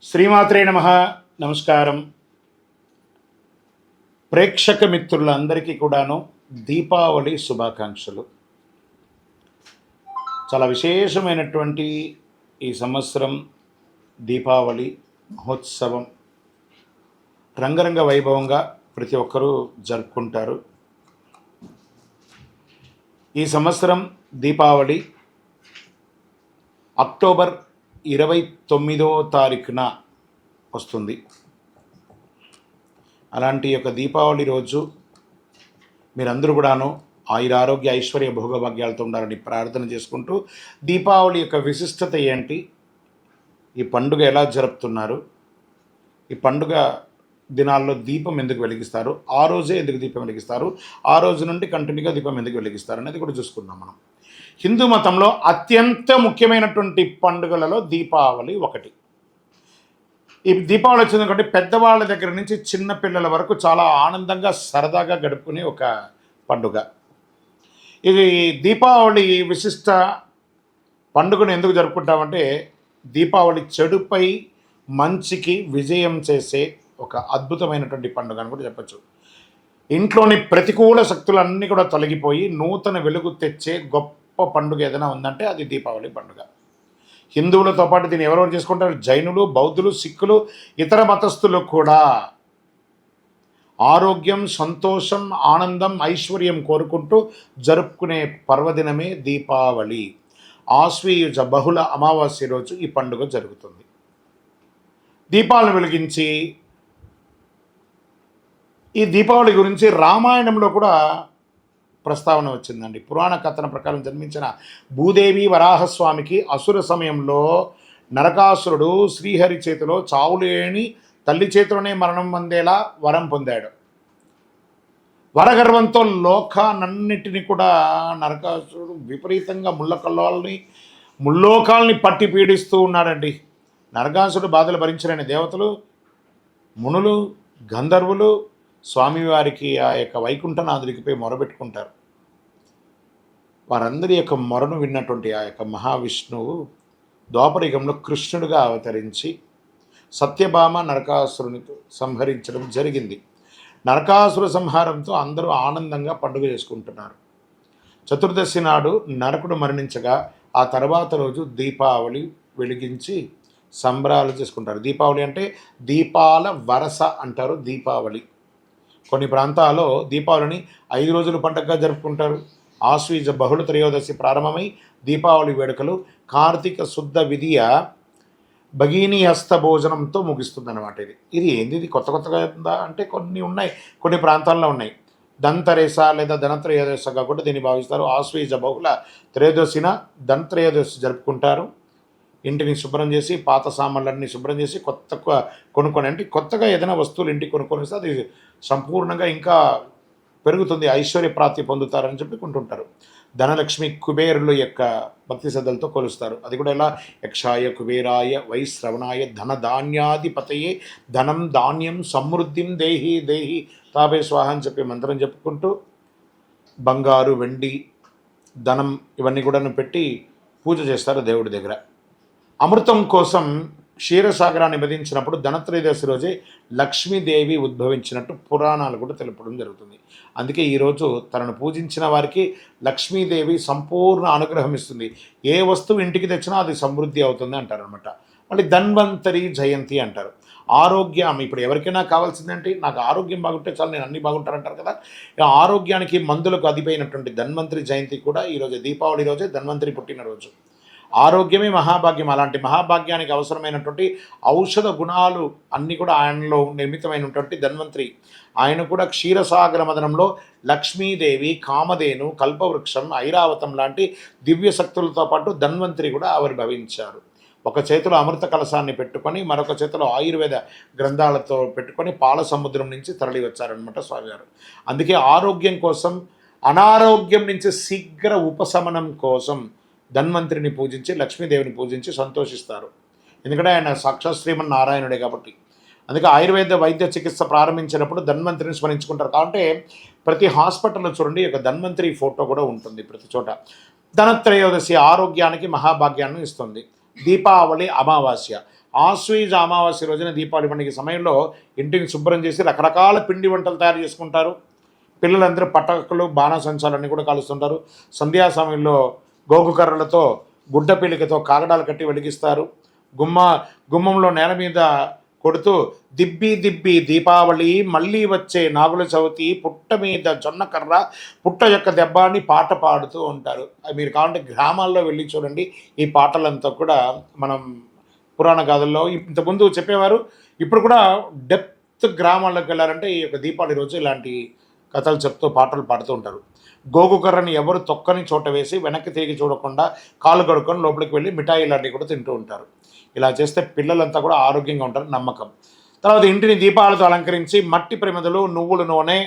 శ్రీమాత్రే నమః. నమస్కారం. ప్రేక్షక మిత్రులందరికీ కూడాను దీపావళి శుభాకాంక్షలు. చాలా విశేషమైనటువంటి ఈ సంవత్సరం దీపావళి మహోత్సవం రంగరంగ వైభవంగా ప్రతి ఒక్కరూ జరుపుకుంటారు. ఈ సంవత్సరం దీపావళి అక్టోబర్ 29వ తారీఖున వస్తుంది. అలాంటి యొక్క దీపావళి రోజు మీరందరూ కూడాను ఆయురారోగ్య ఐశ్వర్య భోగభాగ్యాలతో ఉండాలని ప్రార్థన చేసుకుంటూ, దీపావళి యొక్క విశిష్టత ఏంటి, ఈ పండుగ ఎలా జరుపుతున్నారు, ఈ పండుగ దినాల్లో దీపం ఎందుకు వెలిగిస్తారు, ఆ రోజే ఎందుకు దీపం వెలిగిస్తారు, ఆ రోజు నుండి కంటిన్యూగా దీపం ఎందుకు వెలిగిస్తారు అనేది కూడా చూసుకుందాం మనం. హిందూ మతంలో అత్యంత ముఖ్యమైనటువంటి పండుగలలో దీపావళి ఒకటి. ఈ దీపావళి వచ్చిందంటే పెద్దవాళ్ళ దగ్గర నుంచి చిన్న పిల్లల వరకు చాలా ఆనందంగా సరదాగా గడుపుకునే ఒక పండుగ. ఇది దీపావళి విశిష్ట పండుగను ఎందుకు జరుపుకుంటామంటే, దీపావళి చెడుపై మంచికి విజయం చేసే ఒక అద్భుతమైనటువంటి పండుగ అని కూడా చెప్పచ్చు. ఇంట్లోని ప్రతికూల శక్తులన్నీ కూడా తొలగిపోయి నూతన వెలుగు తెచ్చే గొప్ప పండుగ ఏదైనా ఉందంటే అది దీపావళి పండుగ. హిందువులతో పాటు దీన్ని ఎవరెవరు చేసుకుంటారు? జైనులు, బౌద్ధులు, సిక్కులు, ఇతర మతస్థులు కూడా ఆరోగ్యం, సంతోషం, ఆనందం, ఐశ్వర్యం కోరుకుంటూ జరుపుకునే పర్వదినమే దీపావళి. ఆశ్వయుజ బహుళ అమావాస్య రోజు ఈ పండుగ జరుగుతుంది. దీపాలను వెలిగించి, ఈ దీపావళి గురించి రామాయణంలో కూడా ప్రస్తావన వచ్చిందండి. పురాణ కథన ప్రకారం జన్మించిన భూదేవి వరాహస్వామికి అసుర సమయంలో నరకాసురుడు శ్రీహరి చేతిలో చావులేని తల్లి చేతిలోనే మరణం పొందేలా వరం పొందాడు. వరగర్వంతో లోకాలన్నిటినీ కూడా నరకాసురుడు విపరీతంగా ముల్లోకాల్ని పట్టి పీడిస్తూ ఉన్నాడండి. నరకాసురుడు బాధలు భరించలేని దేవతలు, మునులు, గంధర్వులు స్వామివారికి ఆ యొక్క వైకుంఠనాథుడికిపై మొరబెట్టుకుంటారు. వారందరి యొక్క మొరను విన్నటువంటి ఆ యొక్క మహావిష్ణువు ద్వాపరయుగంలో కృష్ణుడిగా అవతరించి సత్యభామ నరకాసురుని సంహరించడం జరిగింది. నరకాసుర సంహారంతో అందరూ ఆనందంగా పండుగ చేసుకుంటున్నారు. చతుర్దశి నాడు నరకుడు మరణించగా ఆ తర్వాత రోజు దీపావళి వెలిగించి సంబరాలు చేసుకుంటారు. దీపావళి అంటే దీపాల వరస అంటారు. దీపావళి కొన్ని ప్రాంతాల్లో దీపావళిని 5 రోజుల పండుగగా జరుపుకుంటారు. ఆశ్వీజ బహుళ త్రయోదశి ప్రారంభమై దీపావళి వేడుకలు కార్తీక శుద్ధ విధియ భగినీ హస్త భోజనంతో ముగిస్తుందన్నమాట. ఇది ఏంది, ఇది కొత్తగా ఉందా అంటే కొన్ని ఉన్నాయి, కొన్ని ప్రాంతాల్లో ఉన్నాయి. ధన్తరేస లేదా ధనత్రయోదశిగా కూడా దీన్ని భావిస్తారు. ఆశ్వీజ బహుళ త్రయోదశిన ధన్త్రయోదశి జరుపుకుంటారు. ఇంటిని శుభ్రం చేసి పాత సామాన్లన్నీ శుభ్రం చేసి కొనుక్కొని, అంటే కొత్తగా ఏదైనా వస్తువులు ఇంటికి కొనుక్కొని వస్తే అది సంపూర్ణంగా ఇంకా పెరుగుతుంది, ఐశ్వర్య ప్రాప్తి పొందుతారని చెప్పి కొంటుంటారు. ధనలక్ష్మి కుబేరుల యొక్క భక్తి శ్రద్ధలతో కొలుస్తారు. అది కూడా ఎలా? యక్షాయ కుబేరాయ వైశ్రవణాయ ధన ధాన్యాధిపతయే ధనం ధాన్యం సమృద్ధిం దేహి దేహి తాపే స్వాహ అని చెప్పి మంత్రం చెప్పుకుంటూ బంగారు, వెండి, ధనం ఇవన్నీ కూడా పెట్టి పూజ చేస్తారు దేవుడి దగ్గర. అమృతం కోసం క్షీరసాగరాన్ని మదించినప్పుడు ధనత్రయోదశి రోజే లక్ష్మీదేవి ఉద్భవించినట్టు పురాణాలు కూడా తెలపడం జరుగుతుంది. అందుకే ఈరోజు తనను పూజించిన వారికి లక్ష్మీదేవి సంపూర్ణ అనుగ్రహం ఇస్తుంది. ఏ వస్తువు ఇంటికి తెచ్చినా అది సమృద్ధి అవుతుంది అంటారు అనమాట. మళ్ళీ ధన్వంతరి జయంతి అంటారు. ఆరోగ్యం ఇప్పుడు ఎవరికైనా కావాల్సిందంటే, నాకు ఆరోగ్యం బాగుంటే చాలు, నేను అన్నీ బాగుంటానంటారు కదా. ఆరోగ్యానికి మందులకు అధిపైనటువంటి ధన్వంతరి జయంతి కూడా ఈరోజు దీపావళి రోజే ధన్వంతరి పుట్టినరోజు. ఆరోగ్యమే మహాభాగ్యం. అలాంటి మహాభాగ్యానికి అవసరమైనటువంటి ఔషధ గుణాలు అన్నీ కూడా ఆయనలో నిర్మితమైనటువంటి ధన్వంతరి. ఆయన కూడా క్షీరసాగర మదనంలో లక్ష్మీదేవి, కామధేను, కల్పవృక్షం, ఐరావతం లాంటి దివ్య శక్తులతో పాటు ధన్వంతరి కూడా ఆవిర్భవించారు. ఒక చేతిలో అమృత కలశాన్ని పెట్టుకొని మరొక చేతిలో ఆయుర్వేద గ్రంథాలతో పెట్టుకొని పాల సముద్రం నుంచి తరలి వచ్చారనమాట స్వామివారు. అందుకే ఆరోగ్యం కోసం, అనారోగ్యం నుంచి శీఘ్ర ఉపశమనం కోసం ధన్వంతరిని పూజించి లక్ష్మీదేవిని పూజించి సంతోషిస్తారు. ఎందుకంటే ఆయన సాక్షాత్ శ్రీమన్నారాయణుడే కాబట్టి. అందుకే ఆయుర్వేద వైద్య చికిత్స ప్రారంభించినప్పుడు ధన్వంతరిని స్మరించుకుంటారు. కాబట్టి ప్రతి హాస్పిటల్లో చూడండి ఒక ధన్వంతరి ఫోటో కూడా ఉంటుంది ప్రతి చోట. ధనత్రయోదశి ఆరోగ్యానికి మహాభాగ్యాన్ని ఇస్తుంది. దీపావళి అమావాస్య ఆశ్వయుజ అమావాస్య రోజున దీపావళి పండుగ సమయంలో ఇంటిని శుభ్రం చేసి రకరకాల పిండి వంటలు తయారు చేసుకుంటారు. పిల్లలందరూ పటాకులు బాణాసంచాలన్నీ కూడా కాలుస్తుంటారు. సంధ్యా సమయంలో గోగు కర్రలతో గుడ్డ పీలికతో కాగడాలు కట్టి వెలిగిస్తారు. గుమ్మంలో నేల మీద కొడుతూ దిబ్బి దిబ్బి దీపావళి మళ్ళీ వచ్చే నాగుల చవితి పుట్ట మీద జొన్న కర్ర పుట్ట యొక్క దెబ్బ అని పాట పాడుతూ ఉంటారు. మీరు కావాలంటే గ్రామాల్లో వెళ్ళి చూడండి. ఈ పాటలంతా కూడా మనం పురాణ గాథల్లో ఇంతకుముందు చెప్పేవారు. ఇప్పుడు కూడా డెప్త్ గ్రామాల్లోకి వెళ్ళారంటే ఈ యొక్క దీపావళి రోజు ఇలాంటి కథలు చెప్తూ పాటలు పాడుతూ ఉంటారు. గోగు కర్రని ఎవరు తొక్కని చోట వేసి వెనక్కి తిరిగి చూడకుండా కాలు కడుక్కొని లోపలికి వెళ్ళి మిఠాయి లాంటివి కూడా తింటూ ఉంటారు. ఇలా చేస్తే పిల్లలంతా కూడా ఆరోగ్యంగా ఉంటారు నమ్మకం. తర్వాత ఇంటిని దీపాలతో అలంకరించి మట్టి ప్రమిదలు నువ్వుల నూనె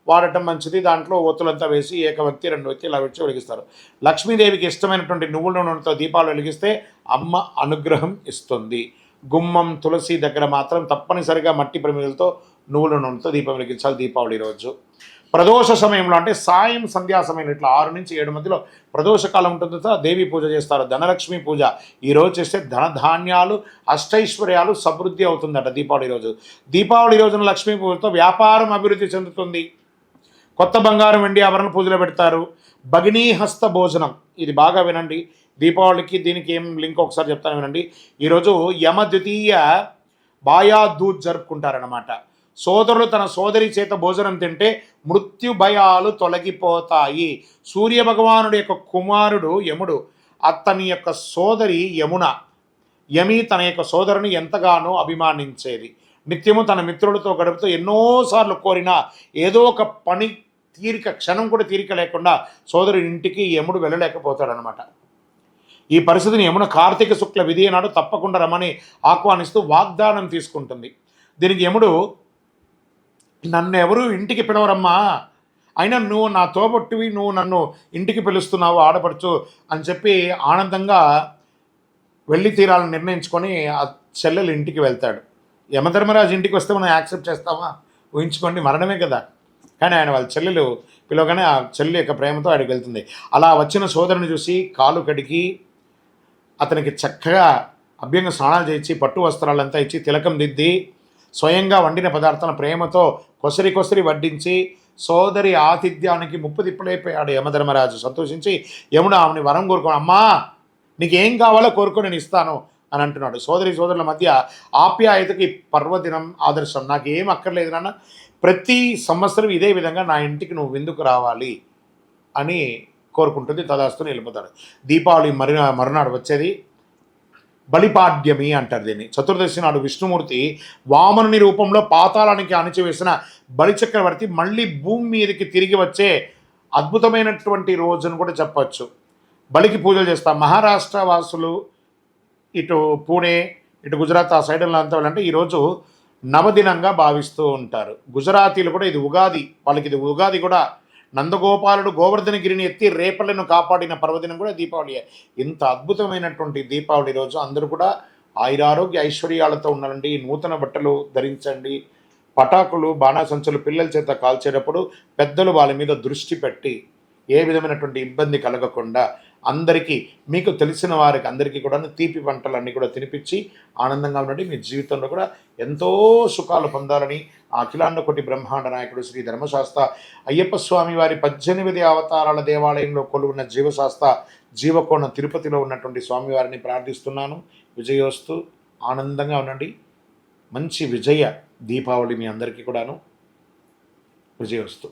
వాడటం మంచిది. దాంట్లో ఒత్తులంతా వేసి ఏకవ్యక్తి 2 వ్యక్తి ఇలా వచ్చి వెలిగిస్తారు. లక్ష్మీదేవికి ఇష్టమైనటువంటి నువ్వుల నూనెతో దీపాలు వెలిగిస్తే అమ్మ అనుగ్రహం ఇస్తుంది. గుమ్మం తులసి దగ్గర మాత్రం తప్పనిసరిగా మట్టి ప్రమిదలతో నువ్వుల నూనెతో దీపం వెలిగించాలి దీపావళి రోజు. ప్రదోష సమయంలో అంటే సాయం సంధ్యా సమయంలో ఇట్లా 6 నుంచి 7 మధ్యలో ప్రదోషకాలం ఉంటుంది. దేవి పూజ చేస్తారు. ధనలక్ష్మి పూజ ఈరోజు చేస్తే ధనధాన్యాలు అష్టైశ్వర్యాలు సమృద్ధి అవుతుందట దీపావళి రోజు. దీపావళి రోజున లక్ష్మీ పూజతో వ్యాపారం అభివృద్ధి చెందుతుంది. కొత్త బంగారం వెండి ఆభరణ పూజలు పెడతారు. భగినీ హస్త భోజనం ఇది బాగా వినండి. దీపావళికి దీనికి ఏం లింక్ ఒకసారి చెప్తాను వినండి. ఈరోజు యమ ద్వితీయ బాయాదూజ్ జరుపుకుంటారన్నమాట. సోదరులు తన సోదరి చేత భోజనం తింటే మృత్యు భయాలు తొలగిపోతాయి. సూర్యభగవానుడి యొక్క కుమారుడు యముడు, అతని యొక్క సోదరి యమి తన యొక్క సోదరుని ఎంతగానో అభిమానించేది. నిత్యము తన మిత్రులతో గడుపుతూ ఎన్నోసార్లు కోరినా ఏదో ఒక పని క్షణం కూడా తీరిక లేకుండా సోదరుడి ఇంటికి యముడు వెళ్ళలేకపోతాడనమాట. ఈ పరిస్థితిని యమున కార్తీక శుక్ల విధి నాడు తప్పకుండా రమ్మని ఆహ్వానిస్తూ వాగ్దానం తీసుకుంటుంది. దీనికి యముడు, నన్ను ఎవరు ఇంటికి పిలవరమ్మా, అయినా నువ్వు నా తోబొట్టువి, నువ్వు నన్ను ఇంటికి పిలుస్తున్నావు ఆడపడుచు అని చెప్పి ఆనందంగా వెళ్ళి తీరాలని నిర్ణయించుకొని ఆ చెల్లెలు ఇంటికి వెళ్తాడు. యమధర్మరాజు ఇంటికి వస్తే మనం యాక్సెప్ట్ చేస్తామా? ఊహించుకోండి, మరణమే కదా. కానీ ఆయన వాళ్ళ చెల్లెలు పిలవగానే ఆ చెల్లి యొక్క ప్రేమతో ఆడికి వెళ్తుంది. అలా వచ్చిన సోదరుని చూసి కాలు కడిగి అతనికి చక్కగా అభ్యంగ స్నానాలు చేయించి పట్టు వస్త్రాలంతా ఇచ్చి తిలకం దిద్ది స్వయంగా వండిన పదార్థాలను ప్రేమతో కొసరి వడ్డించి సోదరి ఆతిథ్యానికి ముప్పు తిప్పలైపోయాడు యమధర్మరాజు. సంతోషించి యముడు ఆమెని వరం కోరుకోను, అమ్మా నీకేం కావాలో కోరుకొని నేను ఇస్తాను అని అంటున్నాడు. సోదరుల మధ్య ఆప్యాయతకి పర్వదినం ఆదర్శం. నాకు ఏం అక్కర్లేదు నాన్న, ప్రతి సంవత్సరం ఇదే విధంగా నా ఇంటికి నువ్వు విందుకు రావాలి అని కోరుకుంటుంది. తదాస్తుని వెళ్ళిపోతాడు. దీపావళి మరునాడు వచ్చేది బలిపాడ్యమి అంటారు దీన్ని. చతుర్దశి నాడు విష్ణుమూర్తి వామనుని రూపంలో పాతాళానికి అణిచివేసిన బలిచక్రవర్తి మళ్ళీ భూమి మీదకి తిరిగి వచ్చే అద్భుతమైనటువంటి రోజును కూడా చెప్పచ్చు. బలికి పూజలు చేస్తాం. మహారాష్ట్ర వాసులు ఇటు పూణే ఇటు గుజరాత్ ఆ సైడ్లో అంతా వాళ్ళంటే ఈరోజు నవదినంగా భావిస్తూ ఉంటారు. గుజరాతీలు కూడా ఇది ఉగాది, వాళ్ళకి ఇది ఉగాది కూడా. నందగోపాలుడు గోవర్ధనగిరిని ఎత్తి రేపలను కాపాడిన పర్వదినం కూడా దీపావళి. ఇంత అద్భుతమైనటువంటి దీపావళి రోజు అందరూ కూడా ఆయురారోగ్య ఐశ్వర్యాలతో ఉండాలండి. నూతన బట్టలు ధరించండి. పటాకులు బాణాసంచులు పిల్లల చేత కాల్చేటప్పుడు పెద్దలు వాళ్ళ మీద దృష్టి పెట్టి ఏ విధమైనటువంటి ఇబ్బంది కలగకుండా అందరికీ మీకు తెలిసిన వారికి అందరికీ కూడా తీపి వంటలన్నీ కూడా తినిపించి ఆనందంగా ఉండండి. మీ జీవితంలో కూడా ఎంతో సుఖాలు పొందాలని ఆ అఖిలాండ కోటి బ్రహ్మాండ నాయకుడు శ్రీ ధర్మశాస్త్ర అయ్యప్ప స్వామి వారి 18 అవతారాల దేవాలయంలో కొలువున్న జీవశాస్త్ర జీవకోణ తిరుపతిలో ఉన్నటువంటి స్వామివారిని ప్రార్థిస్తున్నాను. విజయోస్తు. ఆనందంగా ఉండండి. మంచి విజయ దీపావళి మీ అందరికీ కూడాను. విజయోస్తు.